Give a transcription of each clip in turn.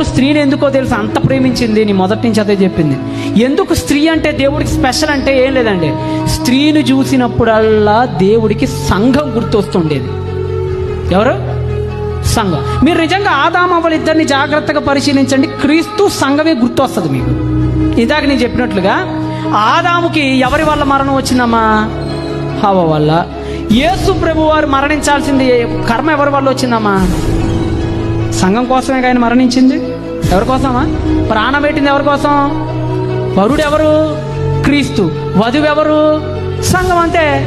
దేవుడు స్త్రీని ఎందుకో తెలుసు అంత ప్రేమించింది. నీ మొదటి నుంచి అదే చెప్పింది. ఎందుకు స్త్రీ అంటే దేవుడికి స్పెషల్ అంటే ఏం లేదండి, స్త్రీని చూసినప్పుడల్లా దేవుడికి సంఘం గుర్తొస్తుండేది. ఎవరు? సంఘం. మీరు నిజంగా ఆదాము అవ్వలు ఇద్దరిని జాగ్రత్తగా పరిశీలించండి, క్రీస్తు సంఘమే గుర్తొస్తుంది మీకు. ఇందాక నేను చెప్పినట్లుగా ఆదాముకి ఎవరి వల్ల మరణం వచ్చిందమ్మా? హవ్వ వల్ల. యేసు ప్రభు వారు మరణించాల్సింది కర్మ ఎవరి వల్ల వచ్చిందమ్మా? సంఘం కోసమే ఆయన మరణించింది. ఎవరి కోసమా? ప్రాణం పెట్టింది ఎవరి కోసం? వరుడు ఎవరు? క్రీస్తు. వధువు ఎవరు? సంఘం. అంతే.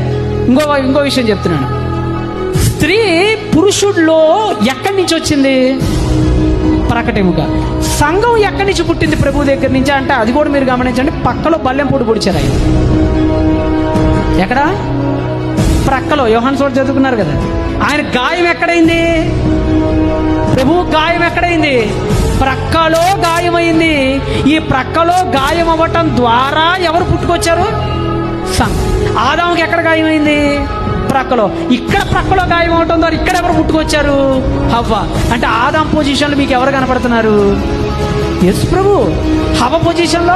ఇంకో విషయం చెప్తున్నాను. స్త్రీ పురుషుడిలో ఎక్కడి నుంచి వచ్చింది? ప్రకటముగా. సంఘం ఎక్కడి నుంచి పుట్టింది ప్రభు దగ్గర నుంచి అంటే అది కూడా మీరు గమనించండి. పక్కలో బల్లెం పొడి పొడిచారు ఆయన. ఎక్కడ? ప్రక్కలో. యోహాను చోటు చదువుకున్నారు కదా. ఆయన గాయం ఎక్కడైంది? ప్రభు గాయం ఎక్కడైంది? ప్రక్కలో గాయమైంది. ఈ ప్రక్కలో గాయం అవ్వటం ద్వారా ఎవరు పుట్టుకొచ్చారు? సంఘం. ఆదాముకి ఎక్కడ గాయమైంది? ప్రక్కలో. ఇక్కడ ప్రక్కలో గాయం అవటం ద్వారా ఇక్కడ ఎవరు పుట్టుకొచ్చారు? హవ్వ. అంటే ఆదాం పొజిషన్లో మీకు ఎవరు కనపడుతున్నారు? యేసు ప్రభు. హవ్వ పొజిషన్లో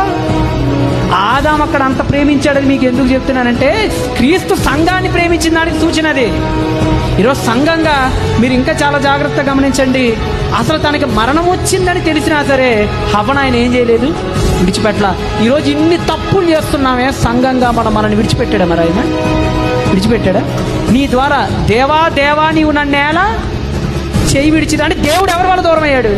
ఆదాం అక్కడ అంత ప్రేమించాడని మీకు ఎందుకు చెప్తున్నానంటే క్రీస్తు సంఘాన్ని ప్రేమించిన దానికి సూచన అది. ఈరోజు సంఘంగా మీరు ఇంకా చాలా జాగ్రత్తగా గమనించండి. అసలు తనకి మరణం వచ్చిందని తెలిసినా సరే హవ్వను ఆయన ఏం చేయలేదు, విడిచిపెట్టలా. ఈరోజు ఇన్ని తప్పులు చేస్తున్నామే సంఘంగా, మనల్ని విడిచిపెట్టాడా? మరి ఆయన విడిచిపెట్టాడా? నీ ద్వారా దేవా దేవా నీవు నన్నేలా చేయి విడిచిదా అంటే దేవుడు ఎవరి వల్ల దూరం అయ్యాడు?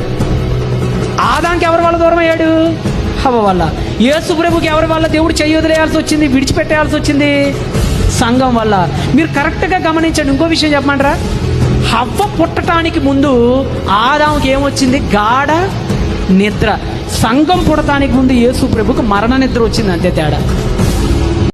ఆదాంకి ఎవరి వల్ల దూరం అయ్యాడు? హవ్వ వల్ల. యేసు ప్రభుకి ఎవరి వల్ల దేవుడు చెయ్యి వదిలేయాల్సి వచ్చింది, విడిచిపెట్టేయాల్సి వచ్చింది? సంఘం వల్ల. మీరు కరెక్ట్గా గమనించండి. ఇంకో విషయం చెప్పమంటారా? హవ్వ పుట్టడానికి ముందు ఆదాముకి ఏమొచ్చింది? గాఢ నిద్ర. సంఘం పుట్టడానికి ముందు యేసు ప్రభుకి మరణ నిద్ర వచ్చింది. అంతే తేడా.